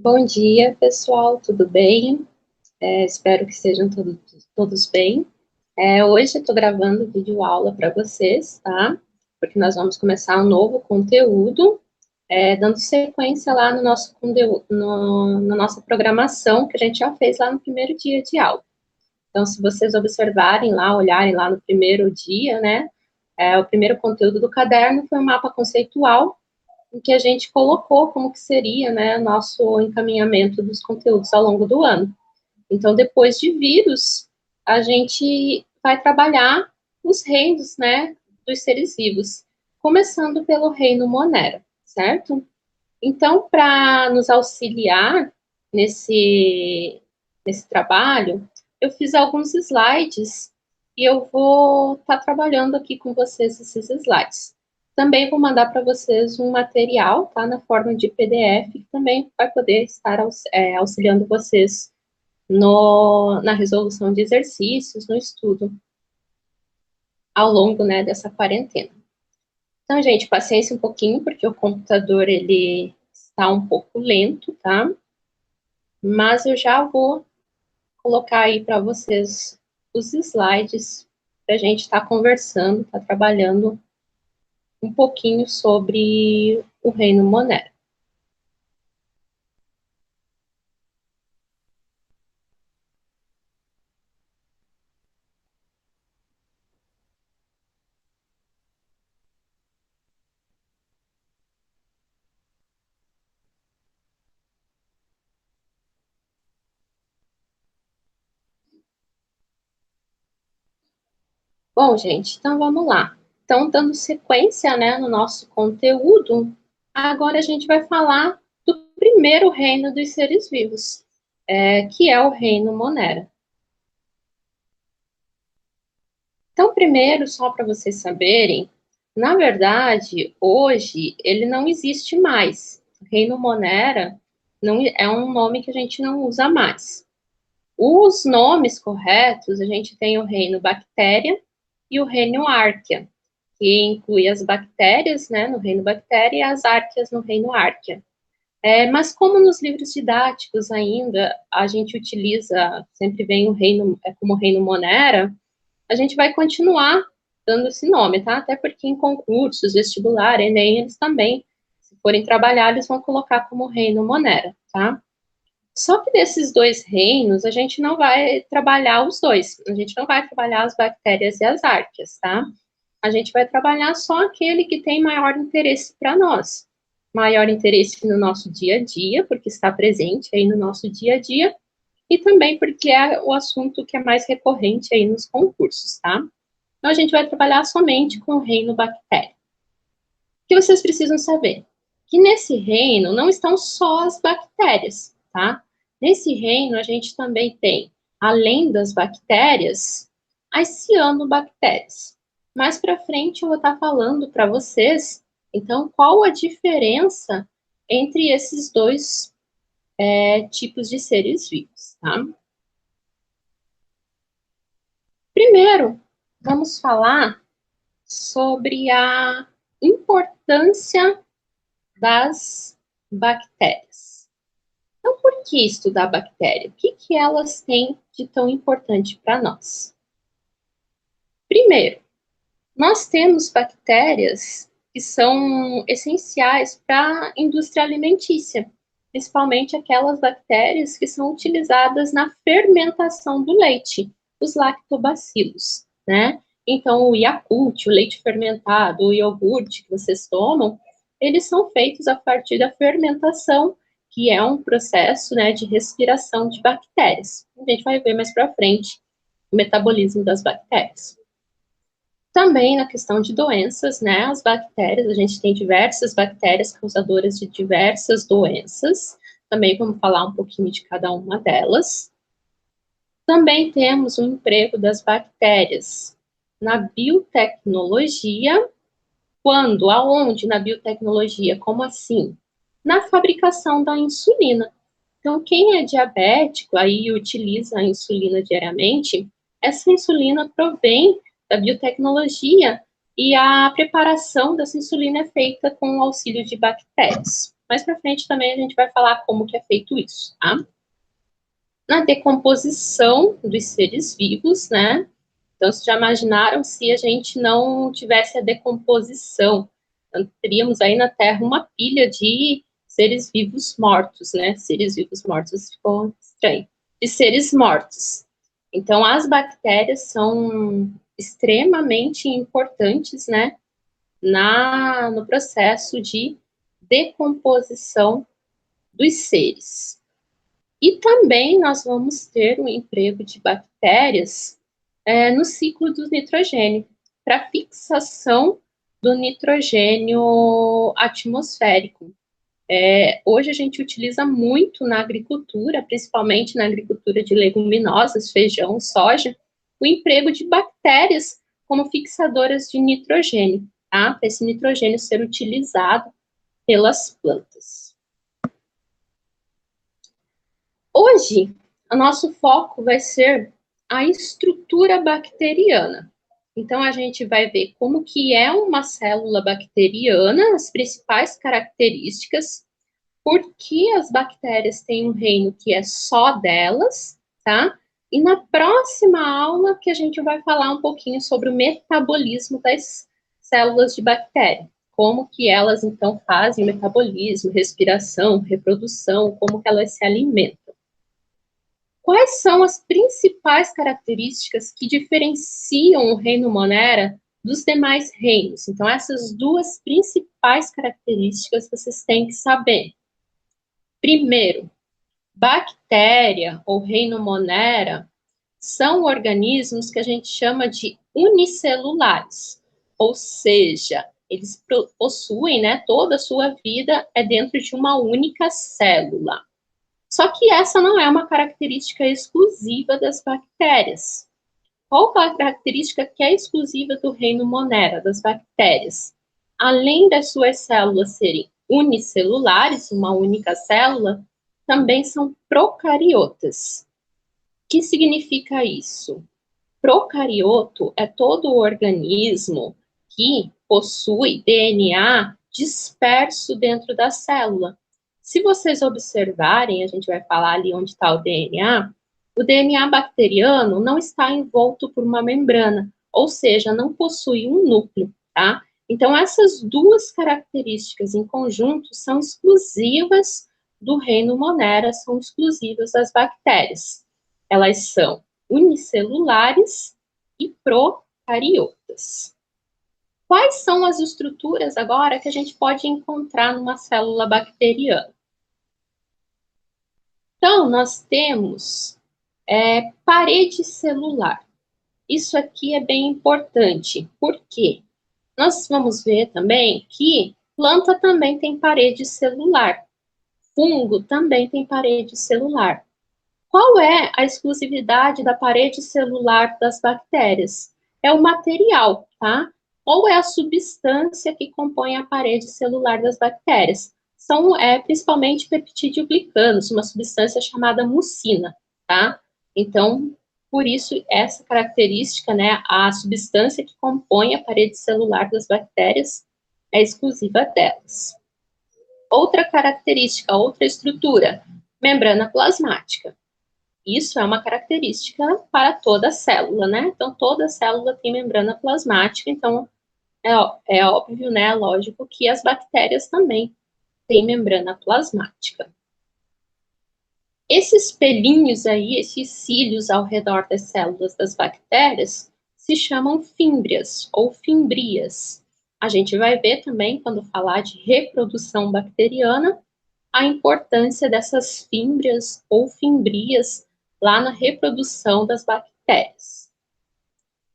Bom dia, pessoal, tudo bem? Espero que estejam todos bem. Hoje eu estou gravando vídeo aula para vocês, tá? Porque nós vamos começar um novo conteúdo, dando sequência lá no nosso conteúdo, na nossa programação que a gente já fez lá no primeiro dia de aula. Então, se vocês observarem lá, olharem lá no primeiro dia, né? O primeiro conteúdo do caderno foi um mapa conceitual, em que a gente colocou como que seria, né, nosso encaminhamento dos conteúdos ao longo do ano. Então, depois de vírus, a gente vai trabalhar os reinos, né, dos seres vivos, começando pelo reino Monera, certo? Então, para nos auxiliar nesse trabalho, eu fiz alguns slides e eu vou estar trabalhando aqui com vocês esses slides. Também vou mandar para vocês um material, tá, na forma de PDF, que também vai poder estar auxiliando vocês na resolução de exercícios, no estudo, ao longo, né, dessa quarentena. Então, gente, paciência um pouquinho, porque o computador, ele está um pouco lento, tá? Mas eu já vou colocar aí para vocês os slides para a gente estar conversando, estar trabalhando um pouquinho sobre o reino Monero. Bom, gente, então vamos lá. Então, dando sequência, né, no nosso conteúdo, agora a gente vai falar do primeiro reino dos seres vivos, que é o reino Monera. Então, primeiro, só para vocês saberem, na verdade, hoje ele não existe mais. O reino Monera não é um nome que a gente não usa mais. Os nomes corretos, a gente tem o reino Bactéria e o reino Árquea, que inclui as bactérias, né, no reino Bactéria e as árqueas no reino Árquea. Mas como nos livros didáticos ainda a gente utiliza, sempre vem o reino como reino Monera, a gente vai continuar dando esse nome, tá? Até porque em concursos, vestibular, Enem, eles também, se forem trabalhar, eles vão colocar como reino Monera, tá? Só que desses dois reinos, a gente não vai trabalhar os dois. A gente não vai trabalhar as bactérias e as árqueas, tá? A gente vai trabalhar só aquele que tem maior interesse para nós. Maior interesse no nosso dia a dia, porque está presente aí no nosso dia a dia, e também porque é o assunto que é mais recorrente aí nos concursos, tá? Então, a gente vai trabalhar somente com o reino bactéria. O que vocês precisam saber? Que nesse reino não estão só as bactérias, tá? Nesse reino, a gente também tem, além das bactérias, as cianobactérias. Mais para frente, eu vou estar falando para vocês, então, qual a diferença entre esses dois tipos de seres vivos, tá? Primeiro, vamos falar sobre a importância das bactérias. Então, por que estudar bactéria? O que elas têm de tão importante para nós? Primeiro, nós temos bactérias que são essenciais para a indústria alimentícia, principalmente aquelas bactérias que são utilizadas na fermentação do leite, os lactobacilos, né? Então, o Yakult, o leite fermentado, o iogurte que vocês tomam, eles são feitos a partir da fermentação, que é um processo, né, de respiração de bactérias. A gente vai ver mais para frente o metabolismo das bactérias. Também na questão de doenças, né, as bactérias, a gente tem diversas bactérias causadoras de diversas doenças, também vamos falar um pouquinho de cada uma delas. Também temos o emprego das bactérias na biotecnologia. Quando? Aonde na biotecnologia? Como assim? Na fabricação da insulina. Então, quem é diabético aí utiliza a insulina diariamente, essa insulina provém da biotecnologia e a preparação dessa insulina é feita com o auxílio de bactérias. Mais para frente também a gente vai falar como que é feito isso, tá? Na decomposição dos seres vivos, né? Então, vocês já imaginaram se a gente não tivesse a decomposição? Então, teríamos aí na Terra uma pilha de seres vivos mortos, né? Seres vivos mortos, ficou estranho. De seres mortos. Então, as bactérias são extremamente importantes, né? No processo de decomposição dos seres. E também nós vamos ter um emprego de bactérias no ciclo do nitrogênio, para fixação do nitrogênio atmosférico. Hoje a gente utiliza muito na agricultura, principalmente na agricultura de leguminosas, feijão, soja, o emprego de bactérias como fixadoras de nitrogênio, tá? Para esse nitrogênio ser utilizado pelas plantas. Hoje, o nosso foco vai ser a estrutura bacteriana. Então, a gente vai ver como que é uma célula bacteriana, as principais características, por que as bactérias têm um reino que é só delas, tá? E na próxima aula que a gente vai falar um pouquinho sobre o metabolismo das células de bactéria. Como que elas, então, fazem o metabolismo, respiração, reprodução, como que elas se alimentam. Quais são as principais características que diferenciam o reino Monera dos demais reinos? Então, essas duas principais características vocês têm que saber. Primeiro, bactéria ou reino Monera são organismos que a gente chama de unicelulares, ou seja, eles possuem, né, toda a sua vida é dentro de uma única célula. Só que essa não é uma característica exclusiva das bactérias. Qual a característica que é exclusiva do reino Monera, das bactérias? Além das suas células serem unicelulares, uma única célula, também são procariotas. O que significa isso? Procarioto é todo o organismo que possui DNA disperso dentro da célula. Se vocês observarem, a gente vai falar ali onde está o DNA bacteriano não está envolto por uma membrana, ou seja, não possui um núcleo, tá? Então, essas duas características em conjunto são exclusivas do reino Monera, são exclusivas das bactérias. Elas são unicelulares e procariotas. Quais são as estruturas agora que a gente pode encontrar numa célula bacteriana? Então, nós temos parede celular. Isso aqui é bem importante. Por quê? Nós vamos ver também que planta também tem parede celular. Fungo também tem parede celular. Qual é a exclusividade da parede celular das bactérias? É o material, tá? Ou é a substância que compõe a parede celular das bactérias. São principalmente peptidoglicanos, uma substância chamada mucina, tá? Então, por isso, essa característica, né, a substância que compõe a parede celular das bactérias é exclusiva delas. Outra característica, outra estrutura, membrana plasmática. Isso é uma característica para toda célula, né? Então, toda célula tem membrana plasmática, então é óbvio, né? Lógico que as bactérias também têm membrana plasmática. Esses pelinhos aí, esses cílios ao redor das células das bactérias, se chamam fímbrias ou fimbrias. A gente vai ver também, quando falar de reprodução bacteriana, a importância dessas fímbrias ou fimbrias lá na reprodução das bactérias.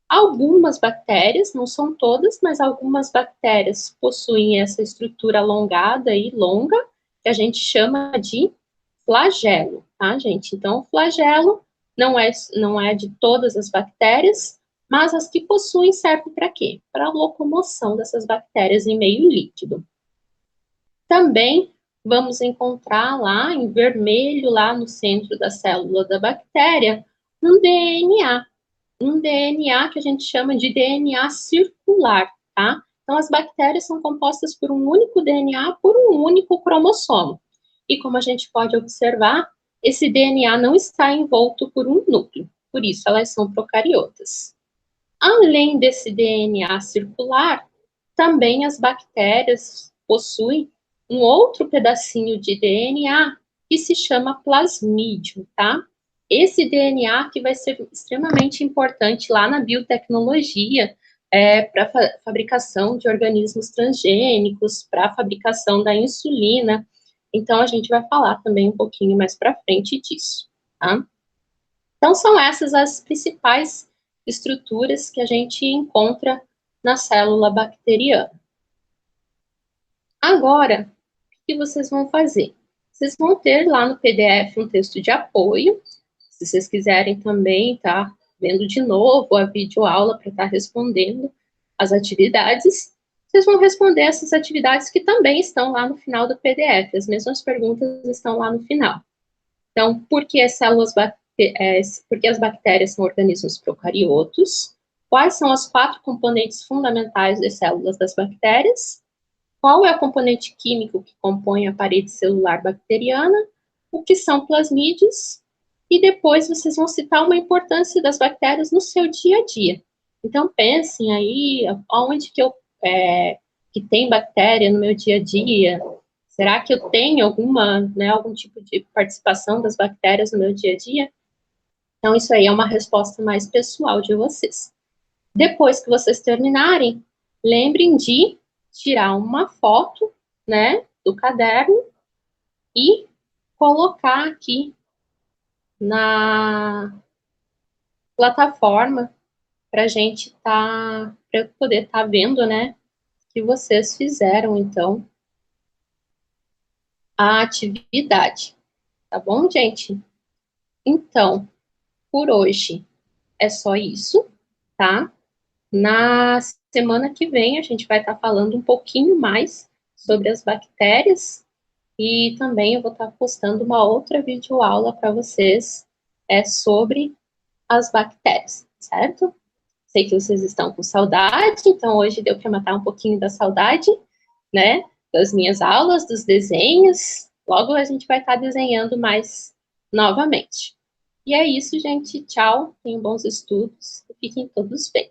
Algumas bactérias, não são todas, mas algumas bactérias possuem essa estrutura alongada e longa, que a gente chama de flagelo, tá, gente? Então, o flagelo não é de todas as bactérias, mas as que possuem servem para quê? Para a locomoção dessas bactérias em meio líquido. Também vamos encontrar lá em vermelho, lá no centro da célula da bactéria, um DNA que a gente chama de DNA circular, tá? Então, as bactérias são compostas por um único DNA, por um único cromossomo. E como a gente pode observar, esse DNA não está envolto por um núcleo, por isso elas são procariotas. Além desse DNA circular, também as bactérias possuem um outro pedacinho de DNA que se chama plasmídio, tá? Esse DNA que vai ser extremamente importante lá na biotecnologia, para a fabricação de organismos transgênicos, para a fabricação da insulina. Então, a gente vai falar também um pouquinho mais para frente disso, tá? Então, são essas as principais estruturas que a gente encontra na célula bacteriana. Agora, o que vocês vão fazer? Vocês vão ter lá no PDF um texto de apoio, se vocês quiserem também estar vendo de novo a videoaula para estar respondendo as atividades, vocês vão responder essas atividades que também estão lá no final do PDF, as mesmas perguntas estão lá no final. Então, por que as bactérias são organismos procariotos? Quais são as 4 componentes fundamentais das células das bactérias? Qual é o componente químico que compõe a parede celular bacteriana? O que são plasmídios? E depois vocês vão citar uma importância das bactérias no seu dia a dia. Então, pensem aí, onde que tem bactéria no meu dia a dia? Será que eu tenho algum tipo de participação das bactérias no meu dia a dia? Então, isso aí é uma resposta mais pessoal de vocês. Depois que vocês terminarem, lembrem de tirar uma foto, né, do caderno e colocar aqui na plataforma para para eu poder estar vendo, né, que vocês fizeram, então, a atividade. Tá bom, gente? Então, por hoje é só isso, tá? Na semana que vem a gente vai estar falando um pouquinho mais sobre as bactérias e também eu vou estar postando uma outra videoaula para vocês sobre as bactérias, certo? Sei que vocês estão com saudade, então hoje deu para matar um pouquinho da saudade, né? Das minhas aulas, dos desenhos. Logo a gente vai estar desenhando mais novamente. E é isso, gente. Tchau, tenham bons estudos e fiquem todos bem.